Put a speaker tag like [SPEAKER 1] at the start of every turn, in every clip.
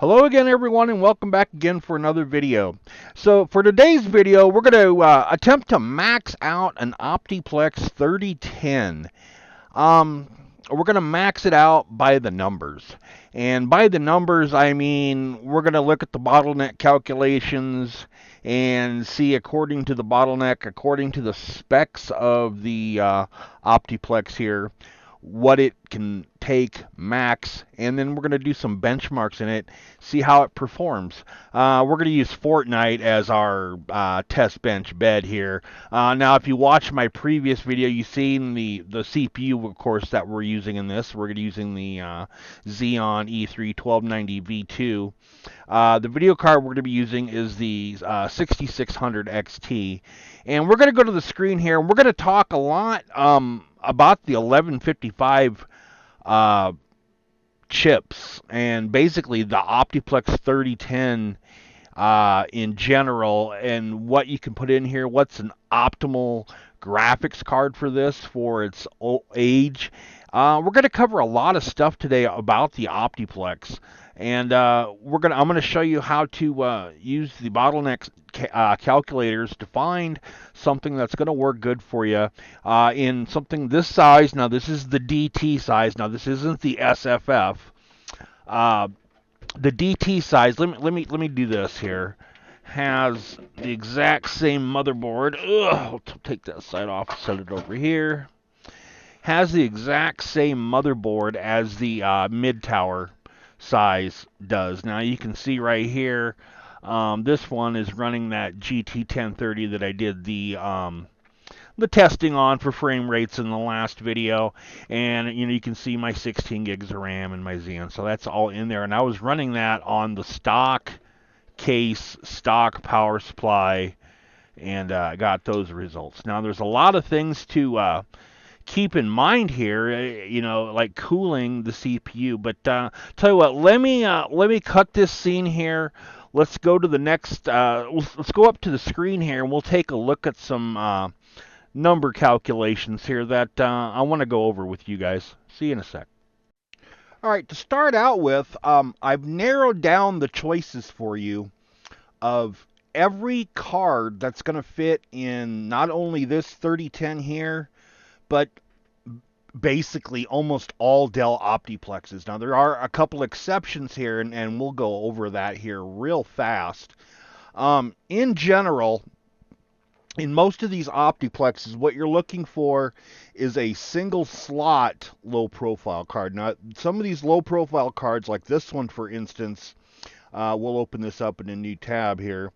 [SPEAKER 1] Hello again, everyone, and welcome back again for another video. So for today's video, we're going to attempt to max out an Optiplex 3010. We're going to max it out by the numbers. And by the numbers, I mean we're going to look at the bottleneck calculations and see, according to the bottleneck, according to the specs of the Optiplex here, what it can take max, and then we're going to do some benchmarks in it, see how it performs. We're going to use Fortnite as our test bench bed here. Now, if you watch my previous video, you've seen the CPU, of course, that we're using in this. We're using the Xeon E3-1290v2. The video card we're going to be using is the 6600 XT. And we're going to go to the screen here, and we're going to talk a lot about the 1155 chips and basically the Optiplex 3010 in general, and what you can put in here, what's an optimal graphics card for this for its age. We're going to cover a lot of stuff today about the Optiplex, and I'm going to show you how to use the bottleneck calculators to find something that's going to work good for you in something this size. Now, this is the DT size. Now, this isn't the SFF. The DT size, let me do this here, has the exact same motherboard. I'll take that side off, set it over here. Has the exact same motherboard as the mid tower size does. Now you can see right here, this one is running that GT 1030 that I did the testing on for frame rates in the last video, and you can see my 16 gigs of RAM and my Xeon, so that's all in there, and I was running that on the stock case, stock power supply, and I got those results. Now there's a lot of things to keep in mind here, like cooling the CPU, but tell you what, let me cut this scene here. Let's go to the next, let's go up to the screen here, and we'll take a look at some number calculations here that I want to go over with you guys. See you in a sec. All right, to start out with, I've narrowed down the choices for you of every card that's going to fit in not only this 3010 here, but basically almost all Dell Optiplexes. Now, there are a couple exceptions here, and we'll go over that here real fast. In general, in most of these Optiplexes, what you're looking for is a single slot low profile card. Now, some of these low profile cards, like this one for instance, we'll open this up in a new tab here,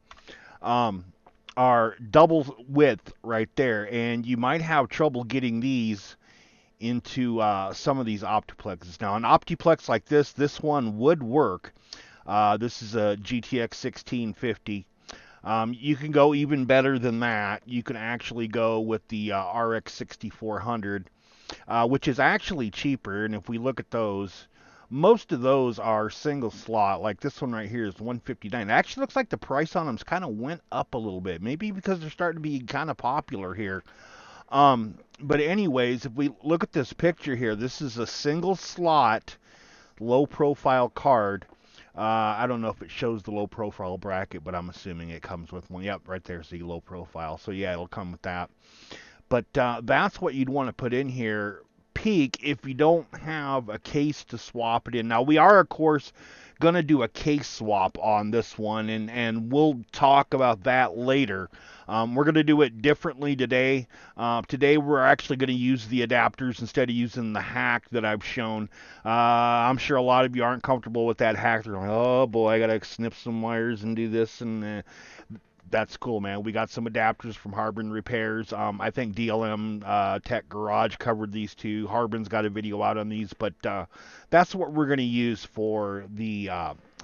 [SPEAKER 1] are double width right there, and you might have trouble getting these into some of these Optiplexes. Now, an Optiplex like this one would work. This is a GTX 1650. You can go even better than that. You can actually go with the RX 6400, which is actually cheaper. And if we look at those, most of those are single slot. Like this one right here is 159. It actually looks like the price on them kind of went up a little bit. Maybe because they're starting to be kind of popular here. But anyways, if we look at this picture here, this is a single slot, low profile card. I don't know if it shows the low profile bracket, but I'm assuming it comes with one. Yep, right there's the low profile. So yeah, it'll come with that. But that's what you'd want to put in here, peak, if you don't have a case to swap it in. Now, we are, of course, going to do a case swap on this one, and we'll talk about that later. We're going to do it differently today. Today we're actually going to use the adapters instead of using the hack that I've shown. I'm sure a lot of you aren't comfortable with that hack. They're like, oh boy, I got to snip some wires and do this, and that's cool, man. We got some adapters from Harbin Repairs. I think DLM Tech Garage covered these too. Harbin's got a video out on these, but that's what we're going to use for the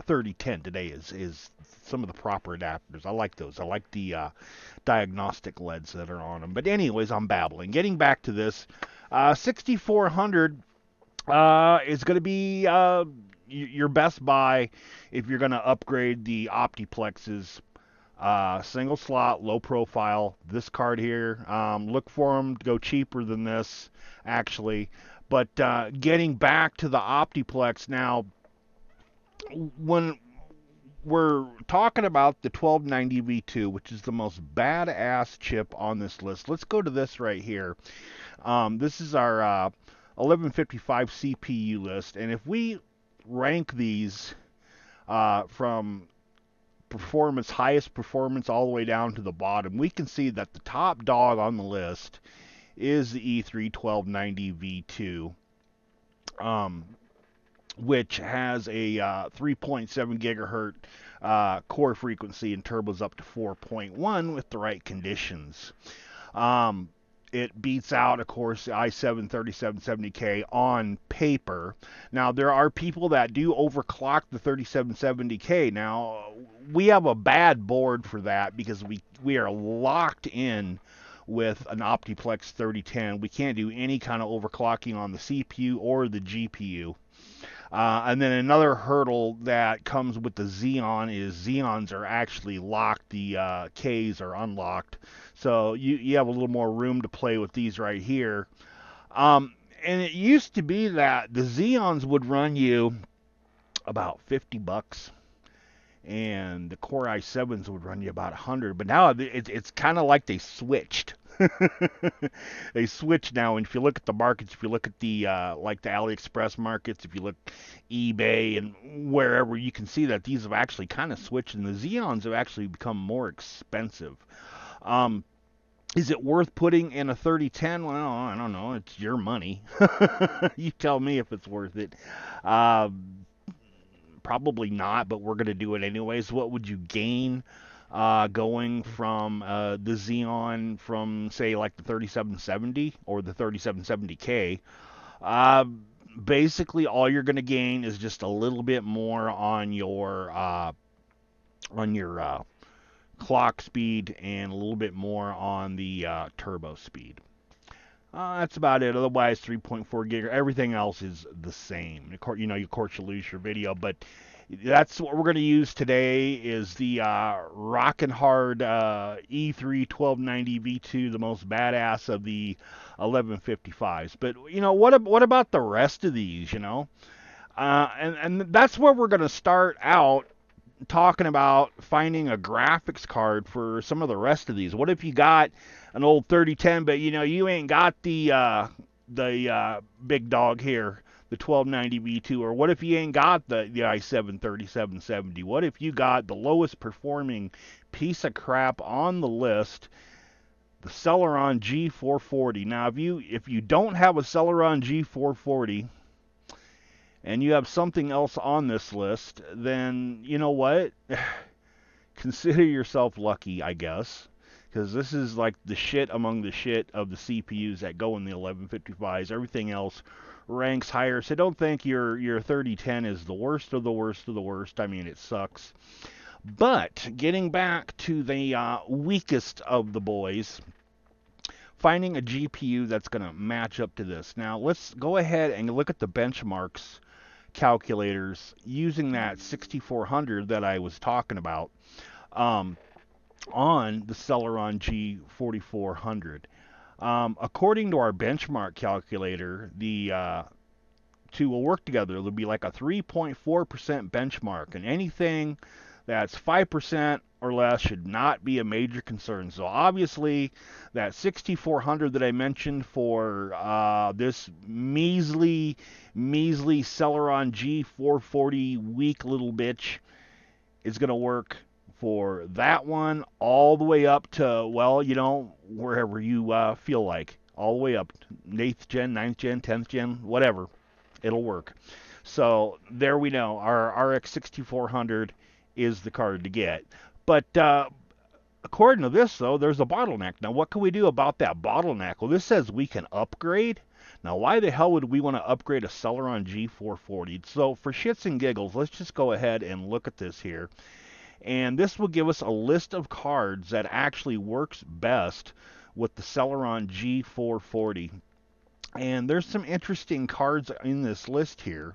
[SPEAKER 1] 3010 today is some of the proper adapters. I like those. I like the diagnostic LEDs that are on them. But anyways, I'm babbling. Getting back to this, 6400 is going to be your best buy if you're going to upgrade the Optiplexes. Single slot, low profile. This card here, look for them to go cheaper than this, actually. But getting back to the Optiplex now, when we're talking about the 1290v2, which is the most badass chip on this list. Let's go to this right here. This is our 1155 CPU list, and if we rank these from performance, highest performance, all the way down to the bottom, we can see that the top dog on the list is the E3-1290v2, which has a 3.7 gigahertz core frequency and turbos up to 4.1 with the right conditions. It beats out, of course, the i7-3770K on paper. Now, there are people that do overclock the 3770K. Now, we have a bad board for that because we are locked in with an Optiplex 3010. We can't do any kind of overclocking on the CPU or the GPU. And then another hurdle that comes with the Xeon is Xeons are actually locked. The Ks are unlocked. So you have a little more room to play with these right here. And it used to be that the Xeons would run you about $50, and the Core i7s would run you about 100. But now it's kind of like they switched. They switch now, and if you look at the markets, if you look at the like the AliExpress markets, if you look eBay and wherever, you can see that these have actually kind of switched, and the Xeons have actually become more expensive. Is it worth putting in a 3010? Well, I don't know. It's your money. You tell me if it's worth it. Probably not, but we're going to do it anyways. What would you gain going from the Xeon from, say, like the 3770 or the 3770K? Basically, all you're going to gain is just a little bit more on your clock speed and a little bit more on the turbo speed. That's about it. Otherwise, 3.4 gig. Everything else is the same. Of course, of course, you lose your video, but that's what we're going to use today. Is the rockin' hard E3-1290v2, the most badass of the 1155s. But what about the rest of these? And that's where we're going to start out talking about finding a graphics card for some of the rest of these. What if you got an old 3010, but you ain't got the big dog here, the 1290v2? Or what if you ain't got the i7 3770? What if you got the lowest performing piece of crap on the list, the Celeron G440? Now, if you don't have a Celeron G440 and you have something else on this list, then you know what? Consider yourself lucky, I guess, because this is like the shit among the shit of the CPUs that go in the 1155s. Everything else ranks higher, so don't think your 3010 is the worst of the worst of the worst. I mean, it sucks. But getting back to the weakest of the boys, finding a GPU that's going to match up to this. Now, let's go ahead and look at the benchmarks calculators using that 6400 that I was talking about on the Celeron G4400. According to our benchmark calculator, the two will work together. It'll be like a 3.4% benchmark, and anything that's 5% or less should not be a major concern. So obviously, that 6400 that I mentioned for this measly Celeron G440 weak little bitch is going to work for that one all the way up to, well, wherever you feel like. All the way up, 8th gen, 9th gen, 10th gen, whatever. It'll work. So there we know. Our RX 6400 is the card to get. But according to this, though, there's a bottleneck. Now, what can we do about that bottleneck? Well, this says we can upgrade. Now, why the hell would we want to upgrade a Celeron G440? So, for shits and giggles, let's just go ahead and look at this here. And this will give us a list of cards that actually works best with the Celeron G440. And there's some interesting cards in this list here.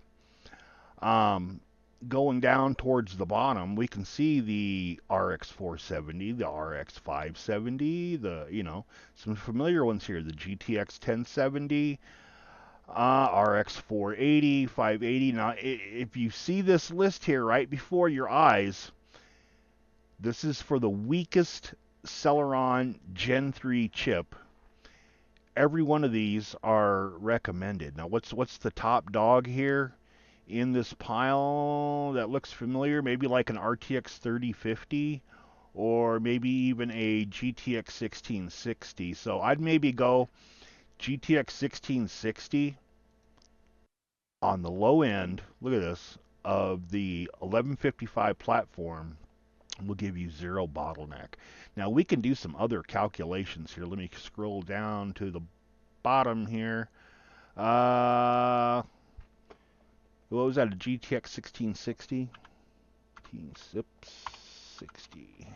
[SPEAKER 1] Going down towards the bottom, we can see the RX 470, the RX 570, some familiar ones here, the GTX 1070, RX 480, 580. Now, if you see this list here right before your eyes, This is for the weakest Celeron Gen 3 chip. Every one of these are recommended. Now, what's the top dog here in this pile that looks familiar? Maybe like an RTX 3050 or maybe even a GTX 1660. So I'd maybe go GTX 1660 on the low end. Look at this, of the 1155 platform will give you zero bottleneck. Now we can do some other calculations here. Let me scroll down to the bottom here. What was that? A GTX 1660? 1660.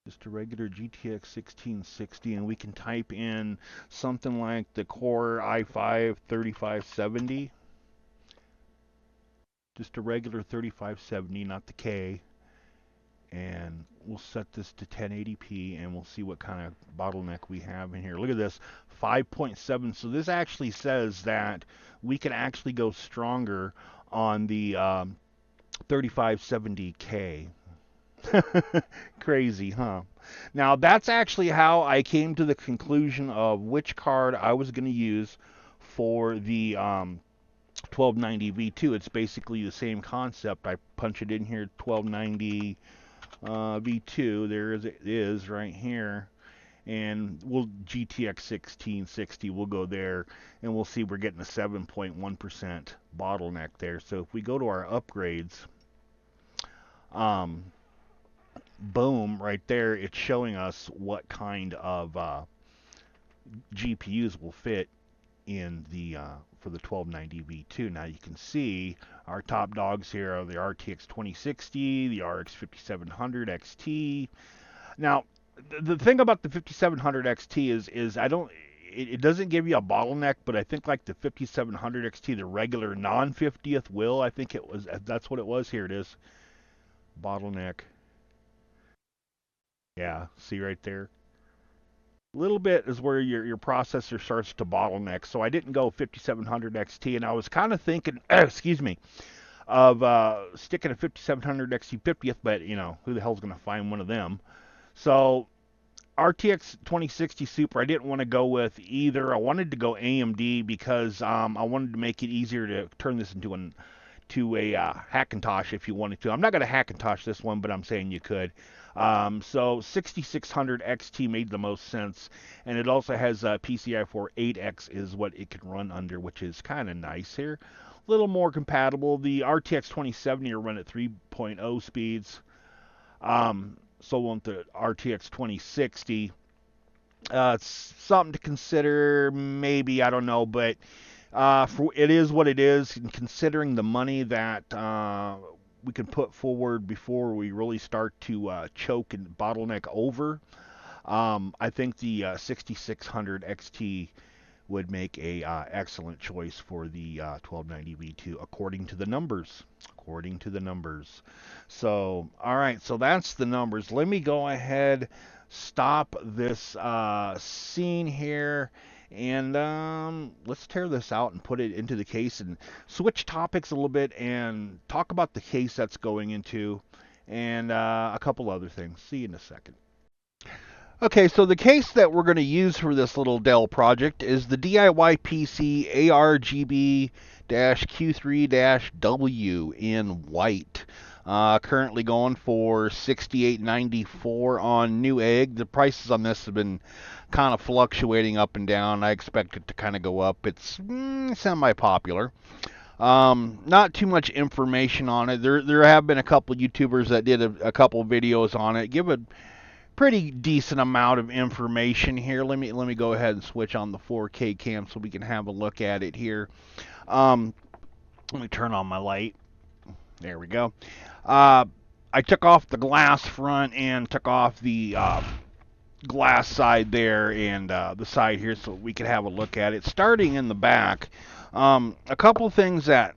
[SPEAKER 1] Just a regular GTX 1660, and we can type in something like the Core i5 3570. Just a regular 3570, not the K. And we'll set this to 1080p, and we'll see what kind of bottleneck we have in here. Look at this, 5.7. So this actually says that we can actually go stronger on the 3570K. Crazy, huh? Now, that's actually how I came to the conclusion of which card I was going to use for the 1290v2. It's basically the same concept. I punch it in here, 1290 V2. There it is right here. And we'll GTX 1660, we'll go there, and we'll see we're getting a 7.1% bottleneck there. So if we go to our upgrades, boom, right there, it's showing us what kind of GPUs will fit in the for the 1290 V2. Now you can see our top dogs here are the RTX 2060, the RX 5700 XT. Now the thing about the 5700 XT is it doesn't give you a bottleneck, but I think like the 5700 XT, the regular non-50th will, I think that's what it was. Here it is, bottleneck. Yeah, see right there. Little bit is where your processor starts to bottleneck. So I didn't go 5700 XT, and I was kind of thinking, excuse me, of sticking a 5700 XT 50th, but you know, who the hell's going to find one of them? So RTX 2060 Super, I didn't want to go with either. I wanted to go AMD because I wanted to make it easier to turn this into a Hackintosh if you wanted to. I'm not going to Hackintosh this one, but I'm saying you could. So 6600 XT made the most sense, and it also has PCI 4 8X is what it can run under, which is kind of nice here. A little more compatible. The RTX 2070 will run at 3.0 speeds. So won't the RTX 2060. It's something to consider, maybe, I don't know, but it is what it is, and considering the money that we can put forward before we really start to choke and bottleneck over, I think the 6600 XT would make a excellent choice for the 1290 V2 according to the numbers. According to the numbers. So, all right, so that's the numbers. Let me go ahead, stop this scene here, and let's tear this out and put it into the case and switch topics a little bit and talk about the case that's going into and a couple other things. See you in a second. Okay, so the case that we're going to use for this little Dell project is the DIYPC ARGB-Q3-W in white. Currently going for $68.94 on Newegg. The prices on this have been kind of fluctuating up and down. I expect it to kind of go up. It's semi-popular. Not too much information on it. There have been a couple YouTubers that did a couple videos on it. Give a pretty decent amount of information here. Let me go ahead and switch on the 4K cam so we can have a look at it here. Let me turn on my light. There we go. I took off the glass front and took off the glass side there and the side here so we could have a look at it. Starting in the back, a couple things that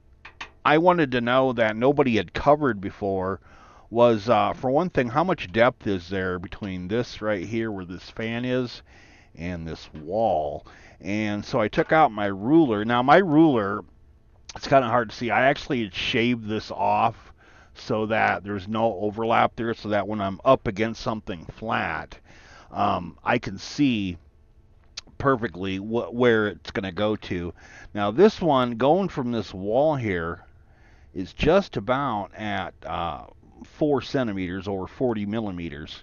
[SPEAKER 1] I wanted to know that nobody had covered before was, for one thing, how much depth is there between this right here where this fan is and this wall. And so I took out my ruler. Now my ruler, it's kind of hard to see. I actually had shaved this off so that there's no overlap there, so that when I'm up against something flat, I can see perfectly where it's going to go to. Now this one going from this wall here is just about at 4 centimeters or 40 millimeters.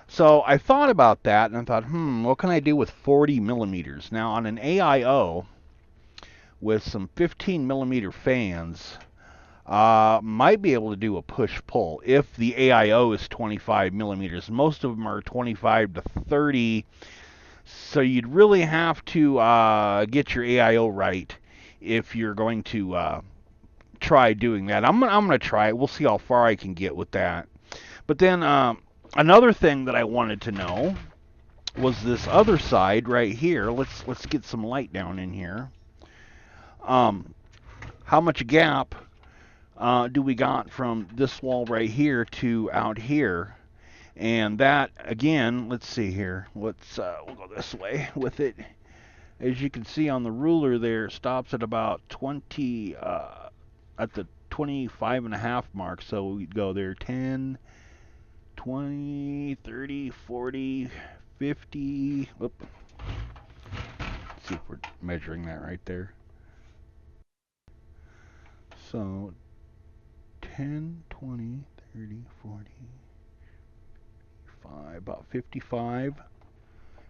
[SPEAKER 1] So I thought about that and I thought, what can I do with 40 millimeters? Now on an AIO with some 15 millimeter fans, might be able to do a push-pull if the AIO is 25 millimeters. Most of them are 25 to 30, so you'd really have to get your AIO right if you're going to try doing that. I'm gonna try it. We'll see how far I can get with that. But then another thing that I wanted to know was this other side right here. Let's get some light down in here. How much gap do we got from this wall right here to out here? And that, again, let's see here. We'll go this way with it. As you can see on the ruler there, it stops at about 20, at the 25.5 mark. So we'd go there 10, 20, 30, 40, 50. Whoop. Let's see if we're measuring that right there. So 10, 20, 30, 40, about 55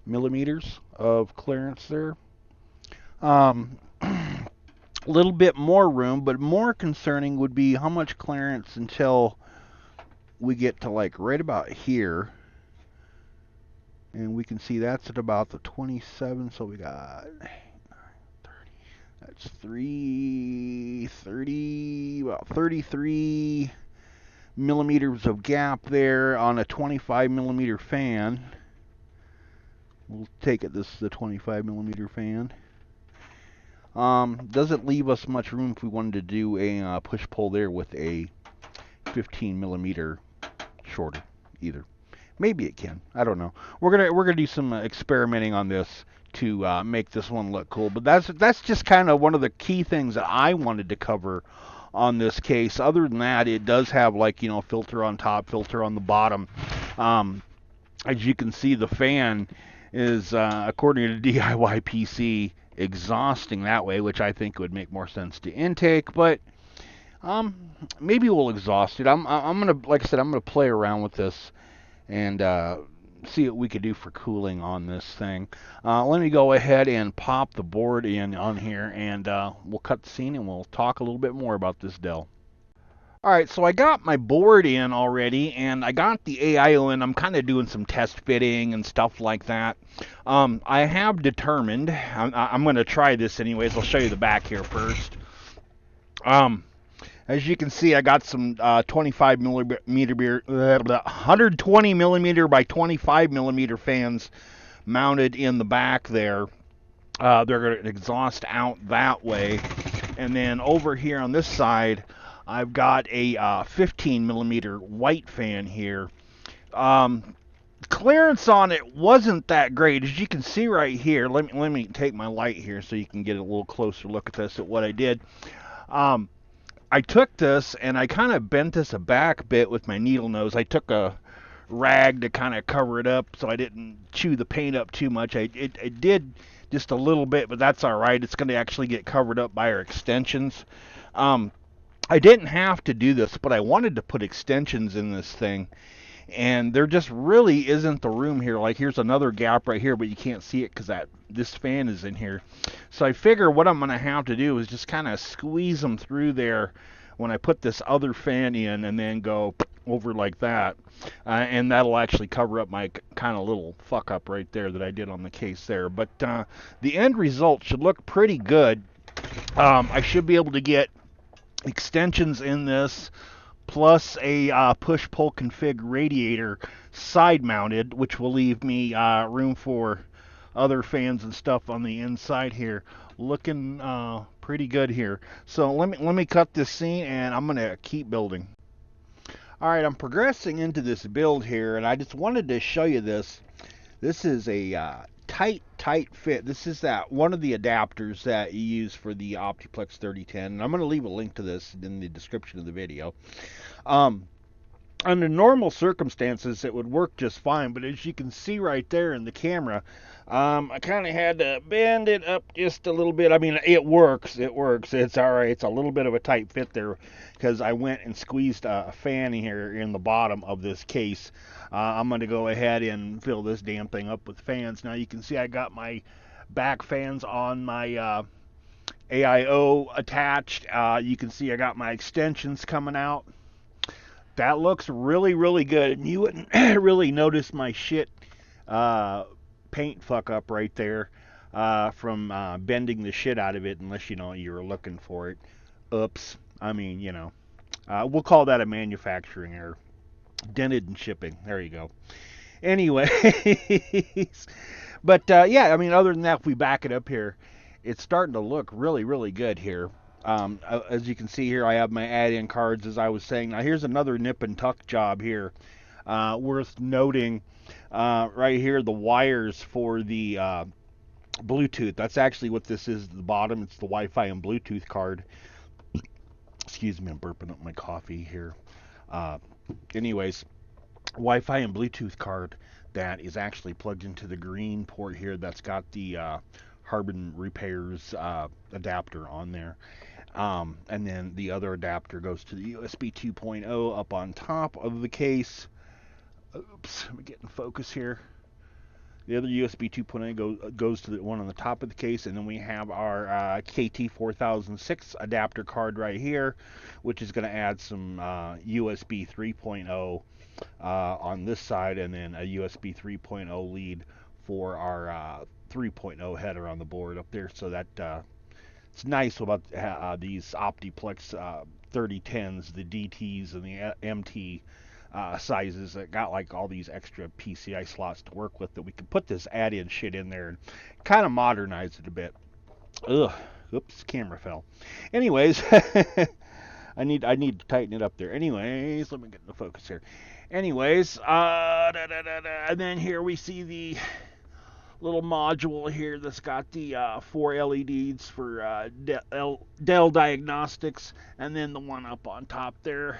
[SPEAKER 1] millimeters of clearance there. A little bit more room, but more concerning would be how much clearance until we get to like right about here. And we can see that's at about the 27, so we got 30. That's 30, about 33 millimeters of gap there on a 25 millimeter fan. We'll take it, this is the 25 millimeter fan. Doesn't leave us much room if we wanted to do a push-pull there with a 15 millimeter shorter either. Maybe it can. I don't know. We're gonna do some experimenting on this to make this one look cool. But that's just kind of one of the key things that I wanted to cover on this case. Other than that, it does have, like, you know, filter on top, filter on the bottom. As you can see, the fan is, according to DIYPC, exhausting that way, which I think would make more sense to intake. But maybe we'll exhaust it. I'm gonna, like I said, I'm gonna play around with this and see what we could do for cooling on this thing. Let me go ahead and pop the board in on here, and we'll cut the scene and we'll talk a little bit more about this Dell. Alright, so I got my board in already, and I got the AIO in. I'm kind of doing some test fitting and stuff like that. I have determined, I'm going to try this anyways. I'll show you the back here first. As you can see, I got some 25 millimeter, 120 millimeter by 25 millimeter fans mounted in the back there. They're going to exhaust out that way. And then over here on this side, I've got a 15 millimeter white fan here. Clearance on it wasn't that great. As you can see right here, let me take my light here so you can get a little closer look at this, at what I did. I took this and I kind of bent this back a bit with my needle nose. I took a rag to kind of cover it up so I didn't chew the paint up too much. It did just a little bit, but that's all right. It's going to actually get covered up by our extensions. I didn't have to do this, but I wanted to put extensions in this thing, and there just really isn't the room here. Like, here's another gap right here, but you can't see it because this fan is in here. So I figure what I'm going to have to do is just kind of squeeze them through there when I put this other fan in, and then go over like that. And that'll actually cover up my kind of little fuck up right there that I did on the case there. But the end result should look pretty good. I should be able to get extensions in this, plus a push-pull config radiator side mounted, which will leave me room for other fans and stuff on the inside here. Looking pretty good here. So let me cut this scene, and I'm gonna keep building. Alright, I'm progressing into this build here, and I just wanted to show you this. This is a tight fit. This is that one of the adapters that you use for the Optiplex 3010. And I'm going to leave a link to this in the description of the video. Under normal circumstances, it would work just fine, but as you can see right there in the camera, I kind of had to bend it up just a little bit. I mean, it works. It's all right. It's a little bit of a tight fit there because I went and squeezed a fan here in the bottom of this case. I'm going to go ahead and fill this damn thing up with fans. Now you can see I got my back fans on my AIO attached. You can see I got my extensions coming out. That looks really, really good. And you wouldn't really notice my shit paint fuck up right there from bending the shit out of it unless, you know, you were looking for it. Oops. I mean, you know, we'll call that a manufacturing error. Dented in shipping. There you go. Anyways. But, yeah, I mean, other than that, if we back it up here, it's starting to look really, really good here. As you can see here, I have my add-in cards, as I was saying. Now, here's another nip and tuck job here. Worth noting, right here, the wires for the Bluetooth. That's actually what this is at the bottom. It's the Wi-Fi and Bluetooth card. Excuse me, I'm burping up my coffee here. Anyways, Wi-Fi and Bluetooth card that is actually plugged into the green port here that's got the Harbin Repairs adapter on there. And then the other adapter goes to the USB 2.0 up on top of the case. Oops, let me get in focus here. The other USB 2.0 goes to the one on the top of the case, and then we have our KT4006 adapter card right here, which is going to add some USB 3.0 on this side, and then a USB 3.0 lead for our 3.0 header on the board up there. So that it's nice about these Optiplex 3010s, the DTs and the MT sizes that got like all these extra PCI slots to work with, that we can put this add-in shit in there and kind of modernize it a bit. Ugh, oops, camera fell. Anyways, I need to tighten it up there. Anyways, let me get in the focus here. Anyways, and then here we see the little module here that's got the 4 LEDs for Dell Diagnostics, and then the one up on top there,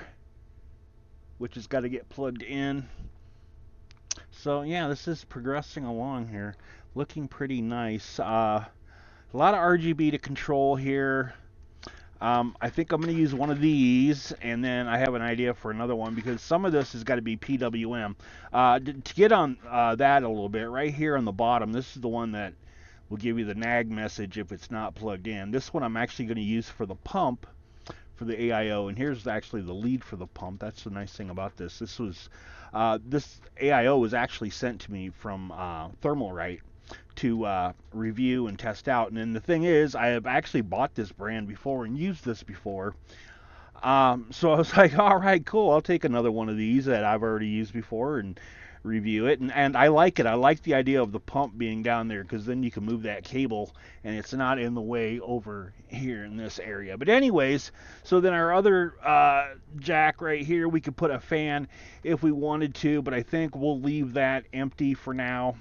[SPEAKER 1] which has got to get plugged in. So yeah, this is progressing along here, looking pretty nice. A lot of RGB to control here. I think I'm going to use one of these, and then I have an idea for another one, because some of this has got to be PWM. To get on that a little bit, right here on the bottom, this is the one that will give you the nag message if it's not plugged in. This one I'm actually going to use for the pump, for the AIO, and here's actually the lead for the pump. That's the nice thing about this. This AIO was actually sent to me from Thermalright to review and test out. And then the thing is, I have actually bought this brand before and used this before. So I was like, all right, cool. I'll take another one of these that I've already used before and review it. And I like it. I like the idea of the pump being down there, because then you can move that cable and it's not in the way over here in this area. But anyways, so then our other jack right here, we could put a fan if we wanted to, but I think we'll leave that empty for now.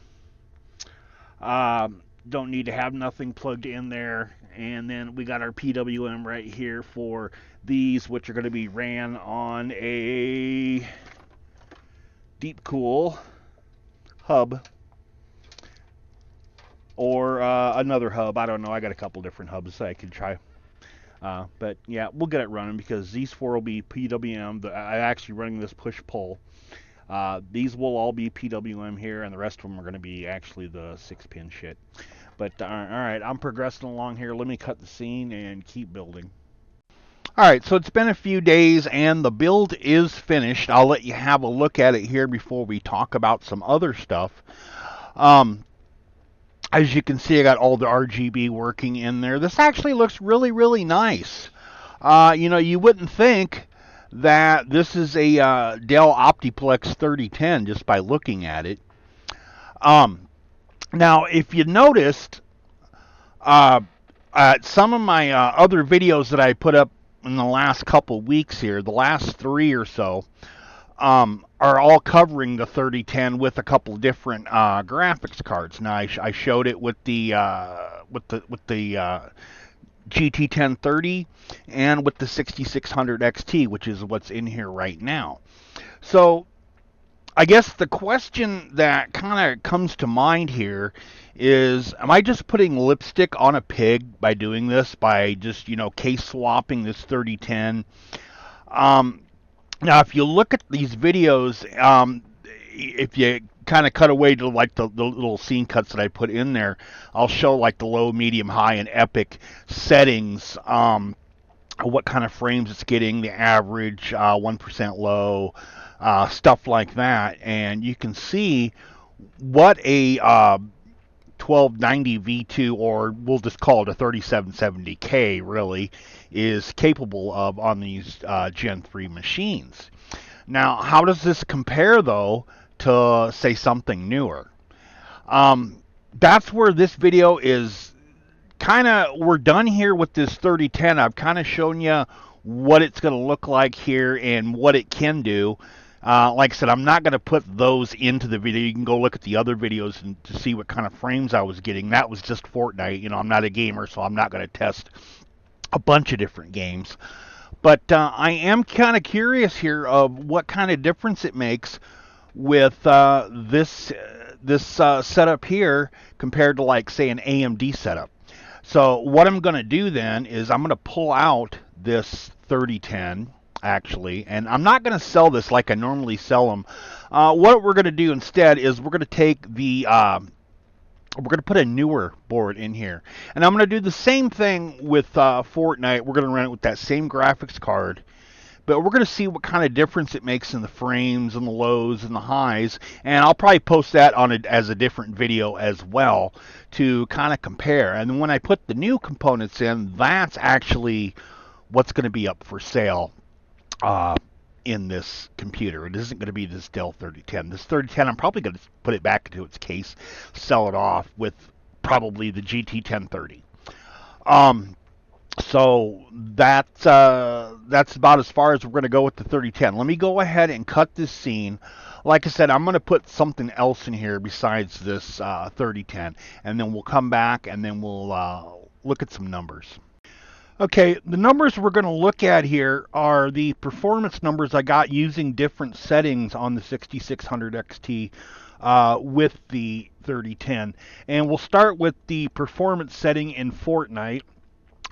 [SPEAKER 1] Don't need to have nothing plugged in there. And then we got our PWM right here for these, which are going to be ran on a deep cool hub, or another hub. I don't know. I got a couple different hubs that I can try. But yeah, we'll get it running, because these four will be PWM. I'm actually running this push-pull. These will all be PWM here, and the rest of them are going to be actually the 6-pin shit. But all right, I'm progressing along here. Let me cut the scene and keep building. All right, so it's been a few days, and the build is finished. I'll let you have a look at it here before we talk about some other stuff. As you can see, I got all the RGB working in there. This actually looks really, really nice. You know, you wouldn't think that this is a Dell Optiplex 3010 just by looking at it. Now, if you noticed, some of my other videos that I put up in the last couple weeks here, the last 3 or so, are all covering the 3010 with a couple different graphics cards. Now I showed it with the GT 1030 and with the 6600 XT, which is what's in here right now. So I guess the question that kind of comes to mind here is, am I just putting lipstick on a pig by doing this, by just, case swapping this 3010? Now, if you look at these videos, if you kind of cut away to like the little scene cuts that I put in there, I'll show like the low, medium, high, and epic settings, what kind of frames it's getting, the average, 1% low, stuff like that, and you can see what a 1290v2, or we'll just call it a 3770K, really, is capable of on these Gen 3 machines. Now, how does this compare, though, to, say, something newer? That's where this video is kind of, we're done here with this 3010. I've kind of shown you what it's going to look like here and what it can do. Like I said, I'm not going to put those into the video. You can go look at the other videos and to see what kind of frames I was getting. That was just Fortnite. I'm not a gamer, so I'm not going to test a bunch of different games. But I am kind of curious here of what kind of difference it makes with this setup here compared to, like, say, an AMD setup. So what I'm going to do then is I'm going to pull out this 3010, actually, and I'm not going to sell this like I normally sell them. What we're going to do instead is we're going to take the we're going to put a newer board in here, and I'm going to do the same thing with Fortnite. We're going to run it with that same graphics card, but we're going to see what kind of difference it makes in the frames and the lows and the highs, and I'll probably post that on it as a different video as well to kind of compare. And then when I put the new components in, that's actually what's going to be up for sale in this computer. It isn't going to be this Dell 3010. This 3010, I'm probably going to put it back into its case, sell it off with probably the GT 1030. So that's about as far as we're going to go with the 3010. Let me go ahead and cut this scene. Like I said, I'm going to put something else in here besides this 3010, and then we'll come back and then we'll look at some numbers. Okay, the numbers we're going to look at here are the performance numbers I got using different settings on the 6600 XT with the 3010. And we'll start with the performance setting in Fortnite.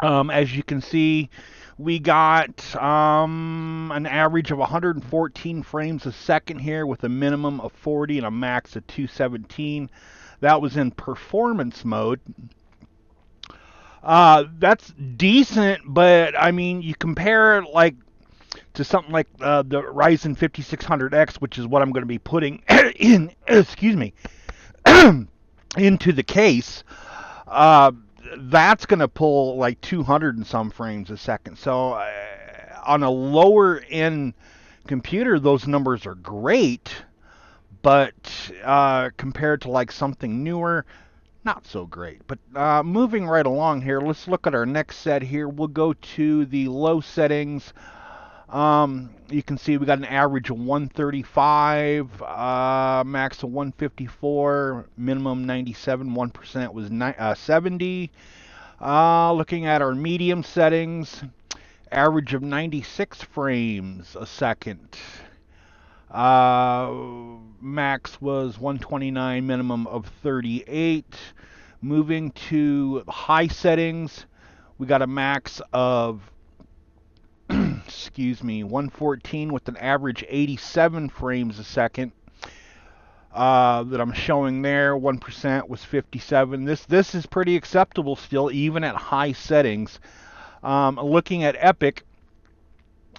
[SPEAKER 1] As you can see, we got an average of 114 frames a second here with a minimum of 40 and a max of 217. That was in performance mode. That's decent, but I mean, you compare it like to something like the Ryzen 5600X, which is what I'm going to be putting in, excuse me, into the case. That's going to pull like 200 and some frames a second. So on a lower end computer, those numbers are great, but compared to like something newer, not so great. But moving right along here, let's look at our next set here. We'll go to the low settings. You can see we got an average of 135, max of 154, minimum 97, 1% was 70. Looking at our medium settings, average of 96 frames a second. Max was 129, minimum of 38. Moving to high settings, we got a max of excuse me, 114 with an average 87 frames a second that I'm showing there. 1% was 57. This is pretty acceptable still, even at high settings. Looking at Epic,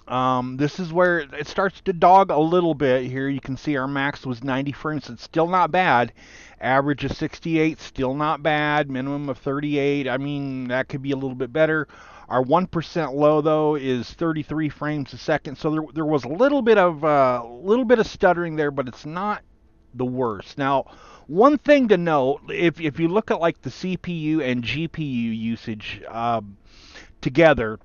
[SPEAKER 1] this is where it starts to dog a little bit here. You can see our max was 90 frames. It's still not bad. Average of 68, still not bad. Minimum of 38. I mean, that could be a little bit better. Our 1% low, though, is 33 frames a second. So there was a little bit of stuttering there, but it's not the worst. Now, one thing to note, if you look at like the CPU and GPU usage together,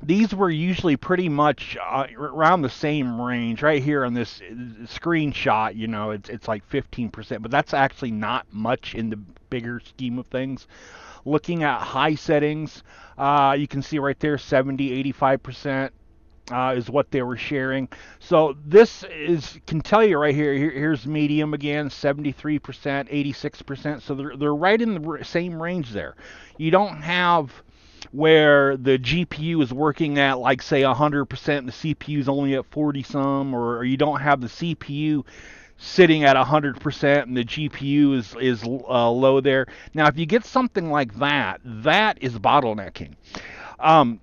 [SPEAKER 1] these were usually pretty much around the same range. Right here on this screenshot, you know, it's like 15%, but that's actually not much in the bigger scheme of things. Looking at high settings, you can see right there 70, 85%. Is what they were sharing. So this is can tell you right here. Here's medium again, 73%, 86%. So they're right in the same range there. You don't have where the GPU is working at like say 100% and the CPU is only at 40 some, or you don't have the CPU sitting at 100% and the GPU is low there. Now, if you get something like that, that is bottlenecking. Um,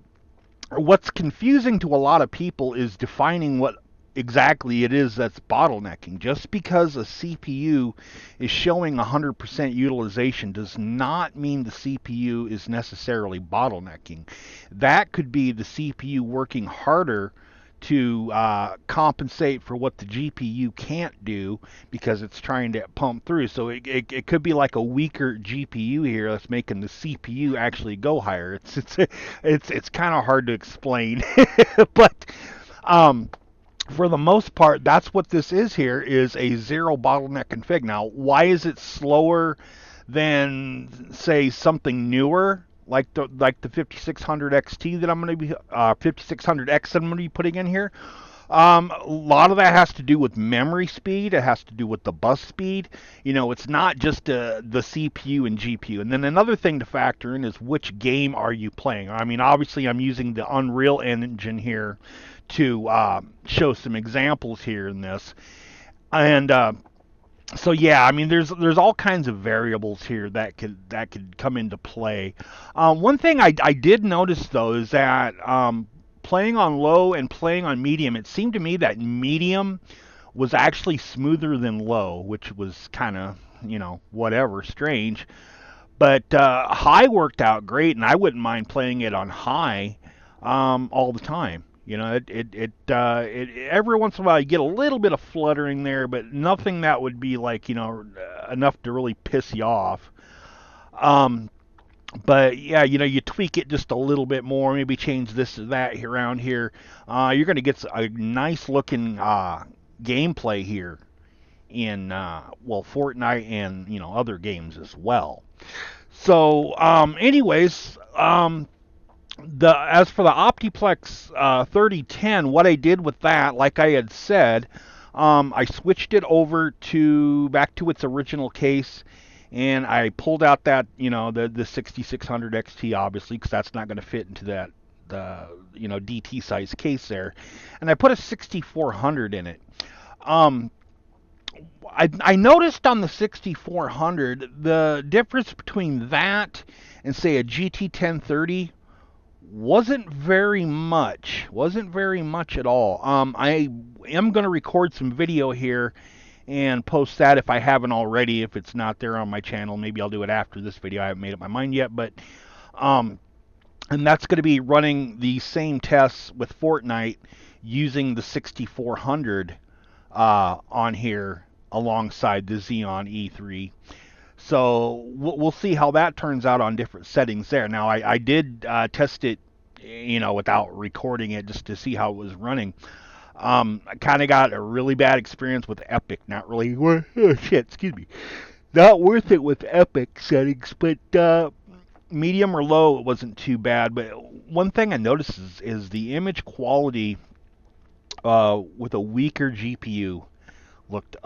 [SPEAKER 1] what's confusing to a lot of people is defining what exactly it is that's bottlenecking. Just because a CPU is showing 100% utilization does not mean the CPU is necessarily bottlenecking. That could be the CPU working harder to compensate for what the GPU can't do because it's trying to pump through. So it could be like a weaker GPU here that's making the CPU actually go higher. It's kind of hard to explain, but for the most part, that's what this is here, is a zero bottleneck config. Now, why is it slower than, say, something newer like the 5600 XT that I'm going to be 5600X that I'm going to be putting in here? A lot of that has to do with memory speed. It has to do with the bus speed. You know, it's not just the CPU and GPU. And then another thing to factor in is which game are you playing. I mean, obviously, I'm using the Unreal Engine here to show some examples here in this. And so yeah, I mean, there's all kinds of variables here that could come into play. One thing I did notice though is that playing on low and playing on medium, it seemed to me that medium was actually smoother than low, which was kind of, you know, whatever, strange. But high worked out great, and I wouldn't mind playing it on high all the time. You know, every once in a while you get a little bit of fluttering there, but nothing that would be like, you know, enough to really piss you off. But yeah, you know, you tweak it just a little bit more, maybe change this or that around here. You're going to get a nice looking gameplay here in well, Fortnite and, you know, other games as well. So, anyways, as for the Optiplex 3010, what I did with that, like I had said, I switched it over to back to its original case, and I pulled out that, you know, the 6600 XT, obviously, because that's not going to fit into that you know, DT size case there, and I put a 6400 in it. I noticed on the 6400 the difference between that and say a GT 1030 wasn't very much at all. I am going to record some video here and post that if I haven't already. If it's not there on my channel, maybe I'll do it after this video. I haven't made up my mind yet, but and that's going to be running the same tests with Fortnite using the 6400 on here alongside the Xeon E3. So we'll see how that turns out on different settings there. Now, I did test it, you know, without recording it just to see how it was running. I kind of got a really bad experience with Epic. Not really, excuse me. Not worth it with Epic settings, but medium or low, it wasn't too bad. But one thing I noticed is the image quality with a weaker GPU looked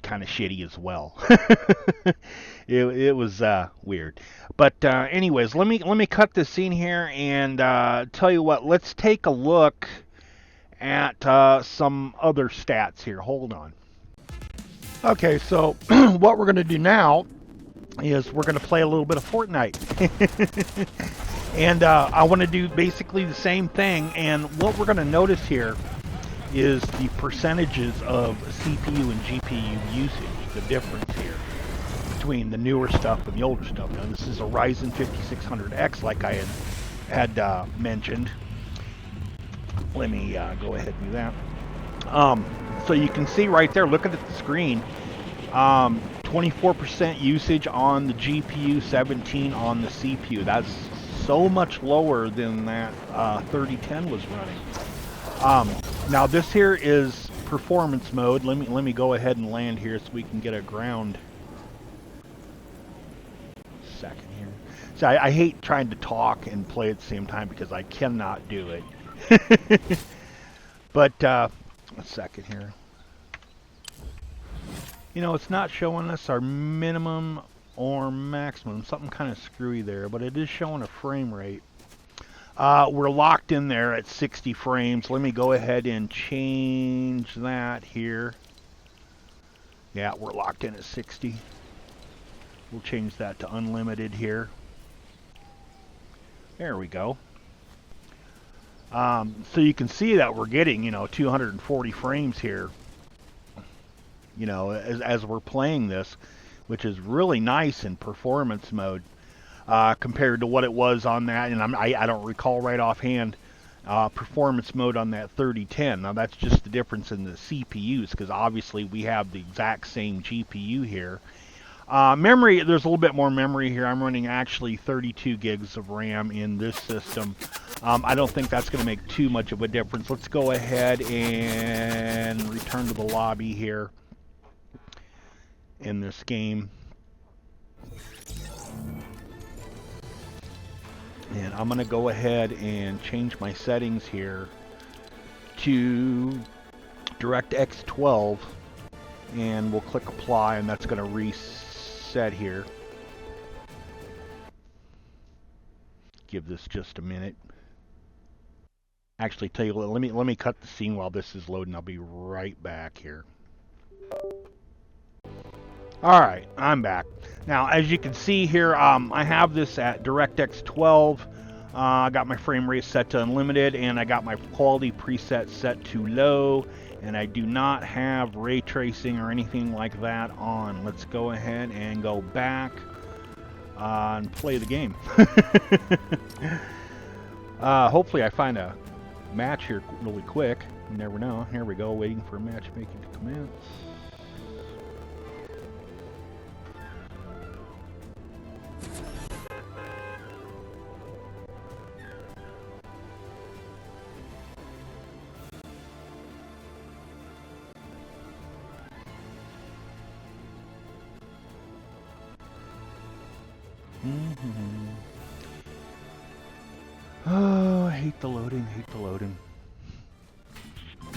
[SPEAKER 1] kind of shitty as well. it was weird. But anyways, let me cut this scene here and tell you what. Let's take a look at some other stats here. Hold on. Okay, so what we're going to do now is we're going to play a little bit of Fortnite. And I want to do basically the same thing. And what we're going to notice here is the percentages of CPU and GPU usage, the difference here between the newer stuff and the older stuff. Now, this is a Ryzen 5600X, like I had mentioned. Let me go ahead and do that. So you can see right there, look at the screen, 24% usage on the GPU, 17 on the CPU. That's so much lower than that 3010 was running. Now this here is performance mode. Let me go ahead and land here so we can get a ground second here. So I hate trying to talk and play at the same time because I cannot do it. But a second here. You know, it's not showing us our minimum or maximum. Something kind of screwy there, but it is showing a frame rate. We're locked in there at 60 frames. Let me go ahead and change that here. Yeah, we're locked in at 60. We'll change that to unlimited here. There we go. So you can see that we're getting, you know, 240 frames here, you know, as we're playing this, which is really nice in performance mode compared to what it was on that. And I don't recall right offhand performance mode on that 3010. Now that's just the difference in the CPUs, because obviously we have the exact same GPU here. Memory, there's a little bit more memory here. I'm running actually 32 gigs of RAM in this system. I don't think that's going to make too much of a difference. Let's go ahead and return to the lobby here in this game. And I'm going to go ahead and change my settings here to DirectX 12. And we'll click apply, and that's going to reset here. Give this just a minute. Actually, tell you what, let me cut the scene while this is loading. I'll be right back here. All right, I'm back. Now, as you can see here, I have this at DirectX 12. I got my frame rate set to unlimited, and I got my quality preset set to low, and I do not have ray tracing or anything like that on. Let's go ahead and go back and play the game. Hopefully I find a match here really quick. You never know. Here we go, waiting for matchmaking to commence. Oh, I hate the loading,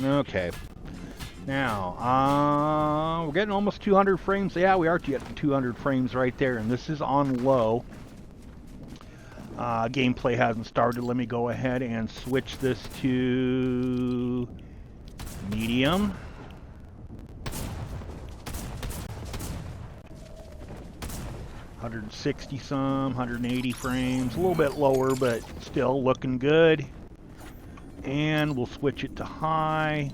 [SPEAKER 1] Okay. Now, we're getting almost 200 frames. Yeah, we are getting 200 frames right there, and this is on low. Gameplay hasn't started. Let me go ahead and switch this to medium. $160 some, 180 frames, a little bit lower, but still looking good. And we'll switch it to high.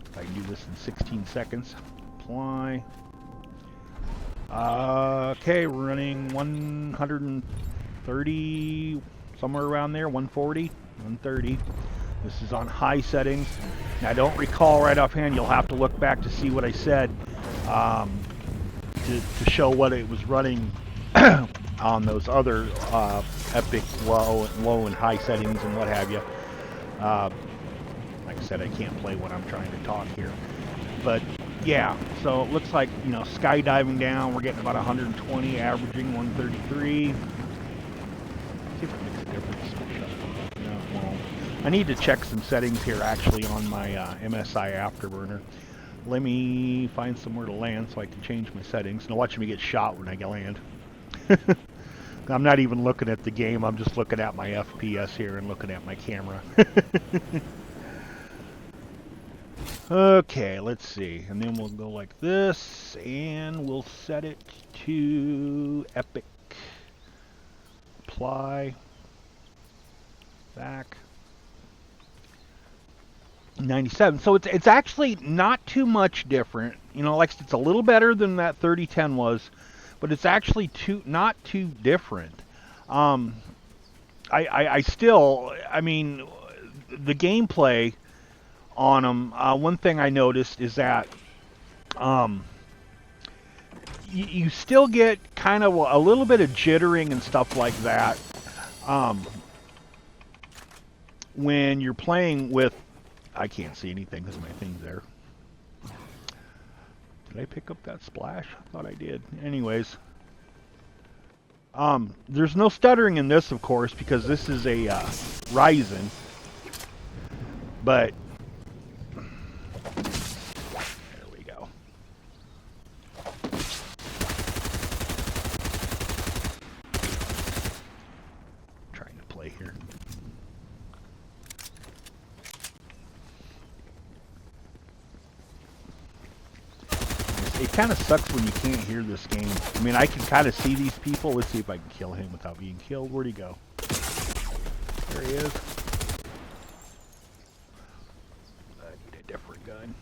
[SPEAKER 1] If I can do this in 16 seconds. Apply. Okay, we're running 130, somewhere around there, 140, 130. This is on high settings. Now, I don't recall right offhand. You'll have to look back to see what I said. To show what it was running on those other epic low and high settings and what have you. Like I said, I can't play when I'm trying to talk here. But yeah, so it looks like, you know, skydiving down, we're getting about 120, averaging 133. See if it makes a difference. No, it won't. I need to check some settings here actually on my MSI Afterburner. Let me find somewhere to land so I can change my settings. Now watch me get shot when I land. I'm not even looking at the game. I'm just looking at my FPS here and looking at my camera. Okay, let's see. And then we'll go like this, and we'll set it to Epic. Apply. Back. 97. So it's actually not too much different. You know, like it's a little better than that 3010 was, but it's actually not too different. I still, I mean, the gameplay on them. One thing I noticed is that, you still get kind of a little bit of jittering and stuff like that when you're playing with... I can't see anything because my thing's there. Did I pick up that splash? I thought I did. Anyways. There's no stuttering in this, of course, because this is a Ryzen. But... there we go. Trying to play here. It kind of sucks when you can't hear this game. I mean, I can kind of see these people. Let's see if I can kill him without being killed. Where'd he go? There he is. I need a different gun.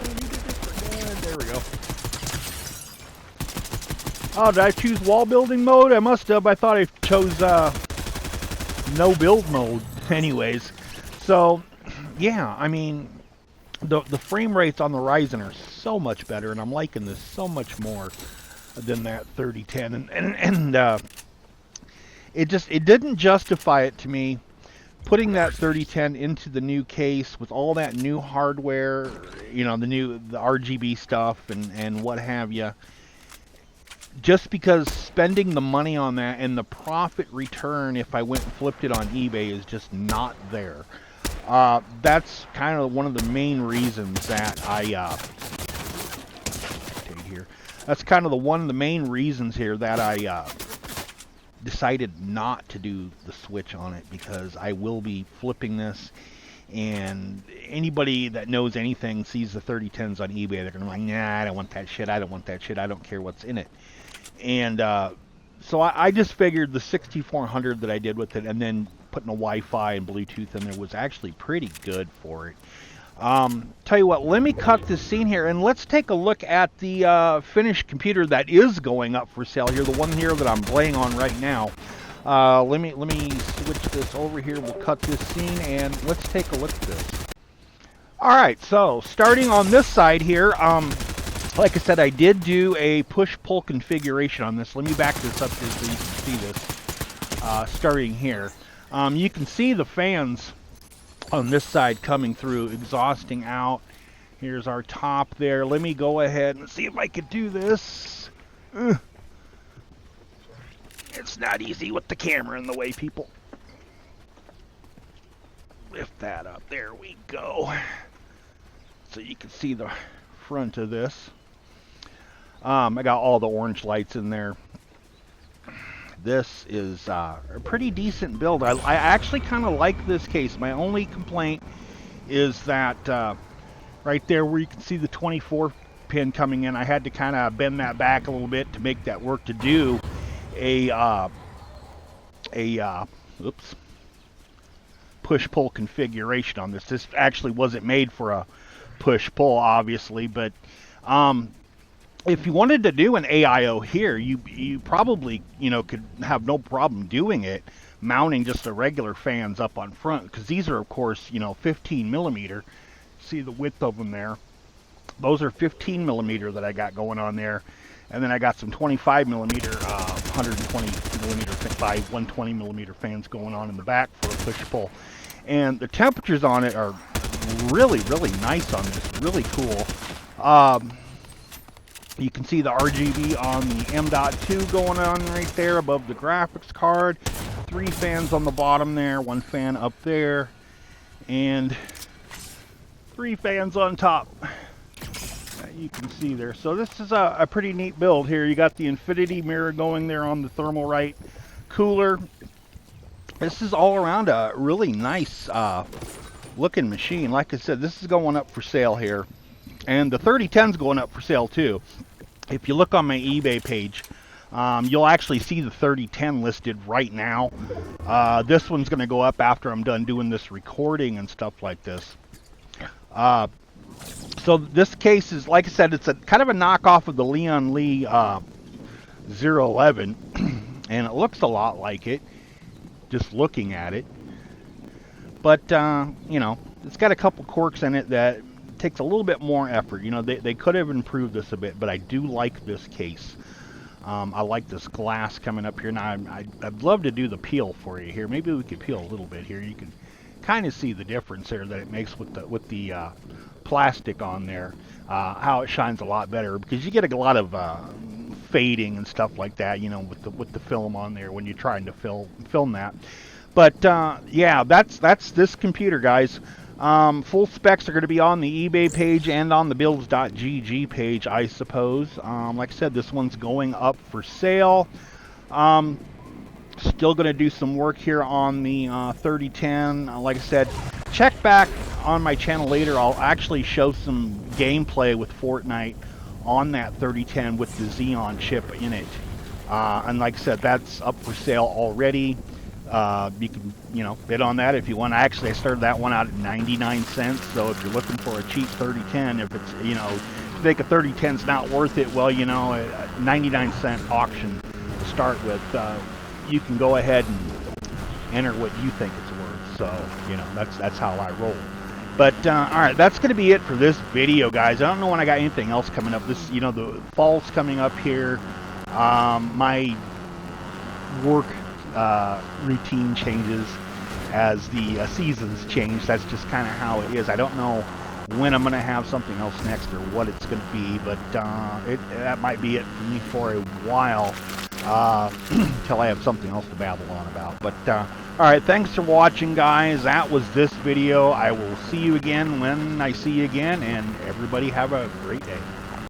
[SPEAKER 1] I need a different gun. There we go. Oh, did I choose wall building mode? I must have. I thought I chose no build mode. Anyways, so yeah, I mean, the frame rates on the Ryzen are so much better, and I'm liking this so much more than that 3010. And it didn't justify it to me putting that 3010 into the new case with all that new hardware, you know, the RGB stuff and what have you. Just because spending the money on that and the profit return if I went and flipped it on eBay is just not there. That's kind of one of the main reasons that that's kind of one of the main reasons here that I decided not to do the switch on it, because I will be flipping this, and anybody that knows anything sees the 3010s on eBay, they're going to be like, nah, I don't want that shit, I don't want that shit, I don't care what's in it. And so I just figured the 6400 that I did with it, and then putting a Wi-Fi and Bluetooth in there, was actually pretty good for it. Tell you what, let me cut this scene here, and let's take a look at the finished computer that is going up for sale here, the one here that I'm playing on right now. Let me switch this over here. We'll cut this scene, and let's take a look at this. All right, so starting on this side here, like I said, I did do a push-pull configuration on this. Let me back this up here so you can see this. Starting here, you can see the fans on this side coming through, exhausting out. Here's our top there. Let me go ahead and see if I could do this. It's not easy with the camera in the way, people. Lift that up. There we go. So you can see the front of this. I got all the orange lights in there. This is a pretty decent build. I actually kind of like this case. My only complaint is that right there where you can see the 24 pin coming in, I had to kind of bend that back a little bit to make that work to do a push-pull configuration on this. This actually wasn't made for a push-pull, obviously, but if you wanted to do an AIO here, you probably, you know, could have no problem doing it, mounting just the regular fans up on front, because these are, of course, you know, 15 millimeter. See the width of them there. Those are 15 millimeter that I got going on there, and then I got some 25 millimeter, 120 millimeter by 120 millimeter fans going on in the back for a push-pull, and the temperatures on it are really, really nice on this. Really cool. You can see the RGB on the M.2 going on right there above the graphics card. 3 fans on the bottom there, 1 fan up there, and 3 fans on top. You can see there. So this is a pretty neat build here. You got the infinity mirror going there on the Thermalright cooler. This is all around a really nice looking machine. Like I said, this is going up for sale here. And the 3010's going up for sale too. If you look on my eBay page, you'll actually see the 3010 listed right now. This one's going to go up after I'm done doing this recording and stuff like this. So this case is, like I said, it's a kind of a knockoff of the Leon Lee 011, and it looks a lot like it, just looking at it. but you know, it's got a couple quirks in it that takes a little bit more effort. You know, they could have improved this a bit, but I do like this case. I like this glass coming up here. Now, I'd love to do the peel for you here. Maybe we could peel a little bit here. You can kind of see the difference there that it makes with the plastic on there. How it shines a lot better, because you get a lot of fading and stuff like that. You know, with the film on there when you're trying to film that. But yeah, that's this computer, guys. Full specs are going to be on the eBay page and on the builds.gg page, I suppose. Like I said, this one's going up for sale. Still going to do some work here on the 3010. Like I said, check back on my channel later. I'll actually show some gameplay with Fortnite on that 3010 with the Xeon chip in it. And like I said, that's up for sale already. You can, you know, bid on that if you want. Actually, I started that one out at 99 cents. So if you're looking for a cheap 3010, if it's, you know, if you think a 3010 is not worth it, well, you know, a 99-cent auction to start with, you can go ahead and enter what you think it's worth. So, you know, that's how I roll. But all right, that's going to be it for this video, guys. I don't know when I got anything else coming up. This, you know, the fall's coming up here. My work routine changes as the seasons change. That's just kind of how it is. I don't know when I'm going to have something else next or what it's going to be, but that might be it for me for a while, until I have something else to babble on about. But all right, thanks for watching, guys. That was this video. I will see you again when I see you again, and everybody have a great day.